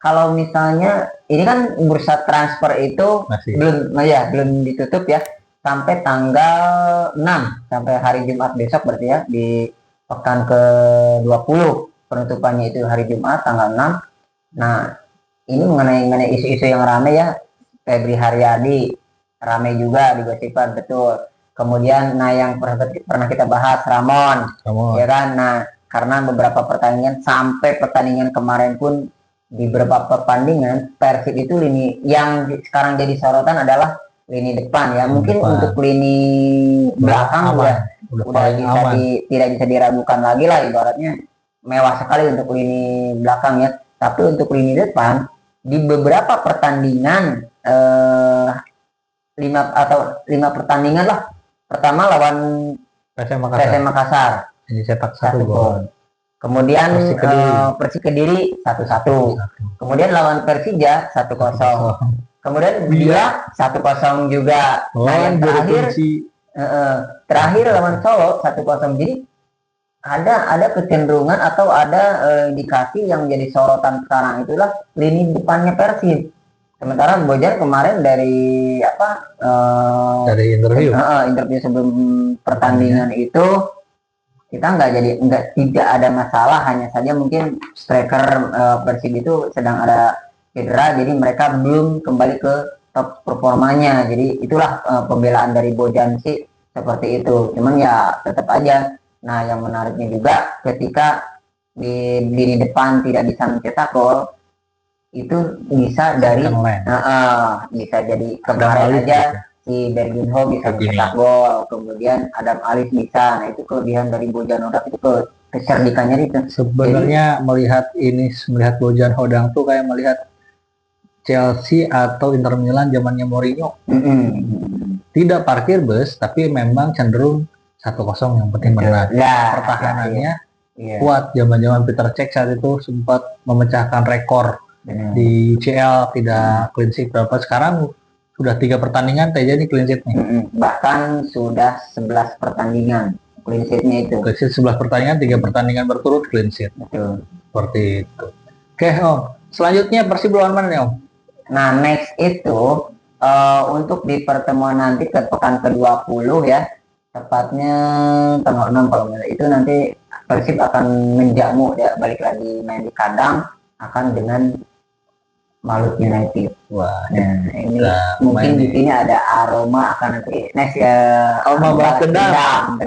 kalau misalnya ini kan bursa transfer itu Masih. belum ditutup ya sampai tanggal 6 sampai hari Jumat besok berarti ya di pekan ke-20 penutupannya itu hari Jumat tanggal 6. Nah, ini mengenai isu-isu yang rame ya, Febri Haryadi rame juga di Gosipan betul. Kemudian nah yang pernah kita bahas Ramon. Ya kan. Nah, karena beberapa pertandingan sampai pertandingan kemarin pun di beberapa pertandingan Persib itu lini yang sekarang jadi sorotan adalah lini depan ya. Mungkin untuk lini belakang udah tidak bisa diragukan lagi lah, ibaratnya mewah sekali untuk lini belakang ya. Tapi untuk lini depan di beberapa pertandingan 5 pertandingan lah. Pertama lawan PSM Makassar ini cetak 1 gol. Kemudian Persik Kediri 1-1. Kemudian lawan Persija 1-0. Kemudian Bia 1-0 juga. Nah, yang terakhir lawan Solo 1-0. Jadi ada kecenderungan atau ada indikasi yang menjadi sorotan sekarang itulah lini depannya Persib. Sementara Bojan kemarin dari dari interview sebelum pertandingan itu kita tidak ada masalah, hanya saja mungkin striker Persib itu sedang ada cedera, jadi mereka belum kembali ke top performanya. Jadi itulah pembelaan dari Bojan sih seperti itu. Cuman ya tetap aja. Nah, yang menariknya juga ketika di lini depan tidak bisa mencetak gol, itu bisa dari bisa jadi kemarin aja si Berginho bisa mencetak gol, kemudian Adam Alis bisa. Nah, itu kelebihan dari Bojan Hodak, itu kecerdikannya itu. Sebenarnya melihat Bojan Hodak tuh kayak melihat Chelsea atau Inter Milan zamannya Mourinho. Tidak parkir bus, tapi memang cenderung 1-0 yang penting menang. Pertahanannya kuat. Zaman-zaman Peter Cech saat itu sempat memecahkan rekor di UCL, tidak clean sheet berapa. Sekarang sudah 3 pertandingan terjadi clean sheet nih. Bahkan sudah 11 pertandingan clean sheetnya itu. Clean sheet 11 pertandingan, 3 pertandingan berturut clean sheet. Betul. Seperti itu. Oke, Om. Selanjutnya Persib lawan mana nih, Om? Nah, next itu untuk di pertemuan nanti ke pekan ke-20 ya, tepatnya tanggal 6 kalau nggak, itu nanti Persib akan menjamu ya, balik lagi main di kandang akan dengan Maluku United. Wah, nah ini mungkin di sini ada aroma akan nanti next aroma balas dendam di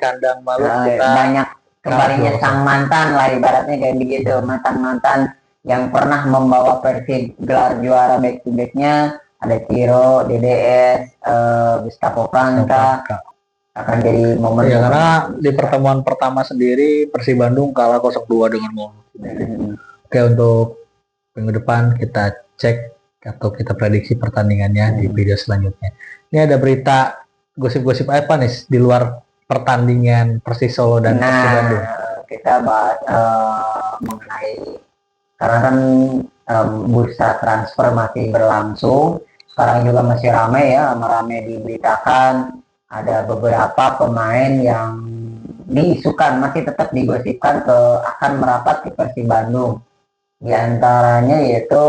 kandang Maluku. Banyak kembalinya sang mantan lah, ibaratnya kayak begitu, mantan yang pernah membawa Persib gelar juara back to backnya. Ada Ciro, DDS, Gustavo Franca akan jadi momen. Ya, karena di pertemuan pertama sendiri Persib Bandung kalah 0-2 dengan Maluku. Oke, untuk minggu depan kita cek atau kita prediksi pertandingannya di video selanjutnya. Ini ada berita gosip-gosip apa nih di luar pertandingan Persis Solo dan Persib Bandung? Kita bahas mengenai, karena kan bursa transfer masih berlangsung. Sekarang juga masih ramai ya, diberitakan ada beberapa pemain yang diisukan masih tetap digosipkan akan merapat ke Persib Bandung. Di antaranya yaitu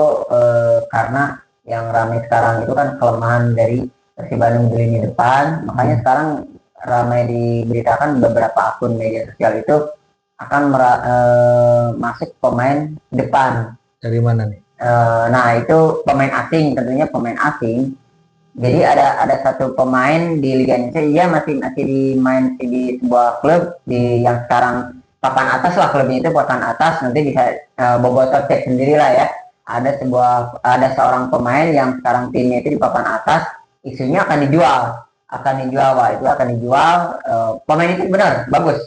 karena yang ramai sekarang itu kan kelemahan dari Persib Bandung di lini depan, makanya sekarang ramai diberitakan beberapa akun media sosial itu akan masuk pemain depan. Dari mana nih? Nah, itu pemain asing, tentunya pemain asing. Jadi ada satu pemain di Liga Indonesia, dia masih dimain di sebuah klub yang sekarang papan atas lah, klubnya itu papan atas. Nanti bisa bobotoh cek sendiri lah ya. Ada seorang pemain yang sekarang timnya itu di papan atas, isunya akan dijual. Pemain itu benar bagus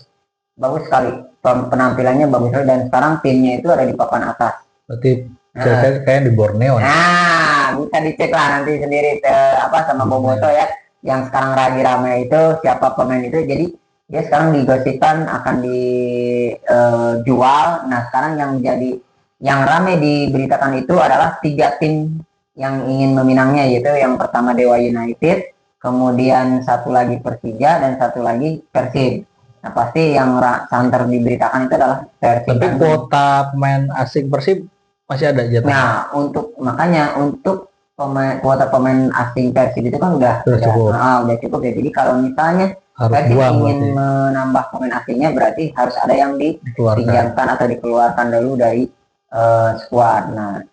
sekali, penampilannya bagus sekali, dan sekarang timnya itu ada di papan atas. Berarti kayak di Borneo. Nah, bisa dicek lah nanti sendiri sama Boboto ya. Yang sekarang lagi ramai itu siapa pemain itu. Jadi dia sekarang digosipkan akan dijual. Nah, sekarang yang ramai diberitakan itu adalah 3 tim yang ingin meminangnya, yaitu yang pertama Dewa United, kemudian satu lagi Persija, dan satu lagi Persib. Nah, pasti yang santer diberitakan itu adalah Persib. Tapi kuota pemain asing Persib Masih ada jatah. Nah, makanya untuk kuota pemain asing Persib itu kan udah cukup. Udah cukup ya. Jadi kalau misalnya Harus Persib buang ingin berarti. menambah pemain asingnya, berarti harus ada yang Dikeluarkan. dipinjamkan atau dikeluarkan dulu dari skuad. Nah,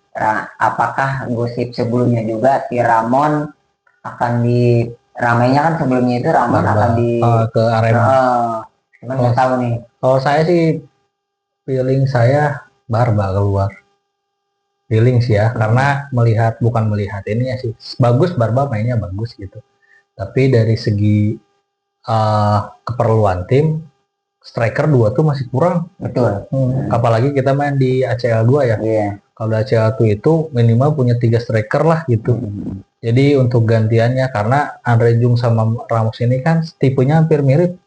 apakah gosip sebelumnya juga si Ramon akan ramainya kan sebelumnya itu Ramon akan ke Arema. Cuman nggak tahu nih. Kalau saya sih feeling saya Barba keluar. Feeling sih ya, karena bukan melihat ini ya sih. Bagus Barba mainnya bagus gitu. Tapi dari segi keperluan tim, striker 2 tuh masih kurang. Betul. Apalagi kita main di ACL 2 ya. Iya. Kalau di ACL 2 itu minimal punya 3 striker lah gitu. Jadi untuk gantiannya, karena Andre Jung sama Ramos ini kan tipenya hampir mirip.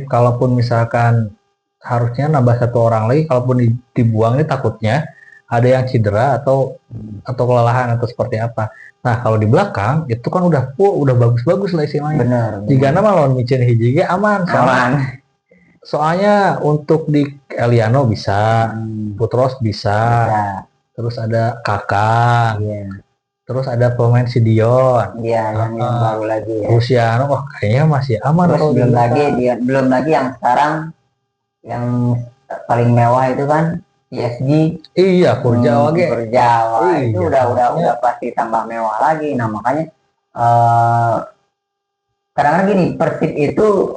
Kalaupun misalkan harusnya nambah 1 orang lagi, kalaupun dibuang ini takutnya ada yang cedera atau kelelahan atau seperti apa. Nah kalau di belakang itu kan udah bagus-bagus lah istilahnya. Benar. Jika nama lawan Micen Hijige aman. Soalnya untuk di Eliano bisa, Putros bisa. Terus ada Kakak. Terus ada pemain si Dion. Iya, yang baru lagi ya. Luciano, kayaknya masih aman. Terus belum lagi yang sekarang yang paling mewah itu kan PSG. Iya, Kurjawa itu udah pasti tambah mewah lagi. Nah makanya kadang-kadang gini, Persib itu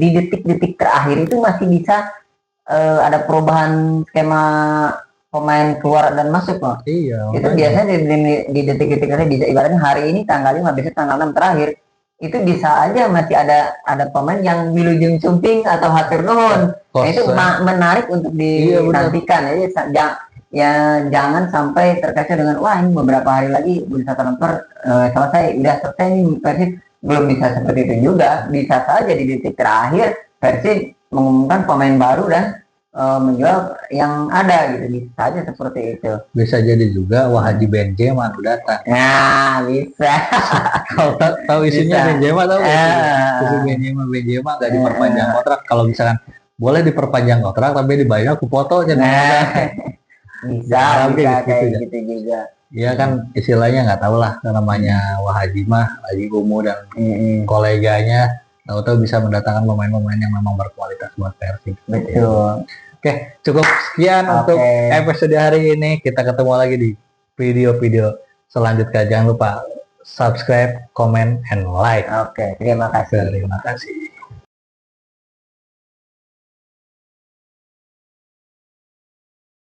di detik-detik terakhir itu masih bisa ada perubahan skema pemain keluar dan masuk loh. Iya. Itu biasanya di detik-detik terakhir, bisa ibaratnya hari ini tanggal 5, besok tanggal 6 terakhir, itu bisa aja masih ada pemain yang wilujeng sumping atau hatur nuhun. Itu menarik untuk dinantikan. Ya jangan sampai terkecoh dengan wah ini beberapa hari lagi bursa transfer selesai nih Persib. Belum bisa seperti itu juga. Bisa saja di detik terakhir Persib mengumumkan pemain baru dan menjual yang ada gitu. Bisa saja seperti itu. Bisa jadi juga Haji Benzema datang. Nah bisa. Kalau tahu isinya Benzema tahu Benzema nggak diperpanjang kontrak. Kalau misalkan boleh diperpanjang kontrak tapi dibayar aku fotonya. Bisa kayak gitu juga. Iya kan istilahnya nggak tahu lah namanya Haji mah lagi umur dan koleganya tahu-tahu bisa mendatangkan pemain-pemain yang memang berkualitas buat Persib. Betul. Oke, cukup sekian untuk episode hari ini. Kita ketemu lagi di video-video selanjutnya. Jangan lupa subscribe, comment, and like. Oke, terima kasih. Terima kasih.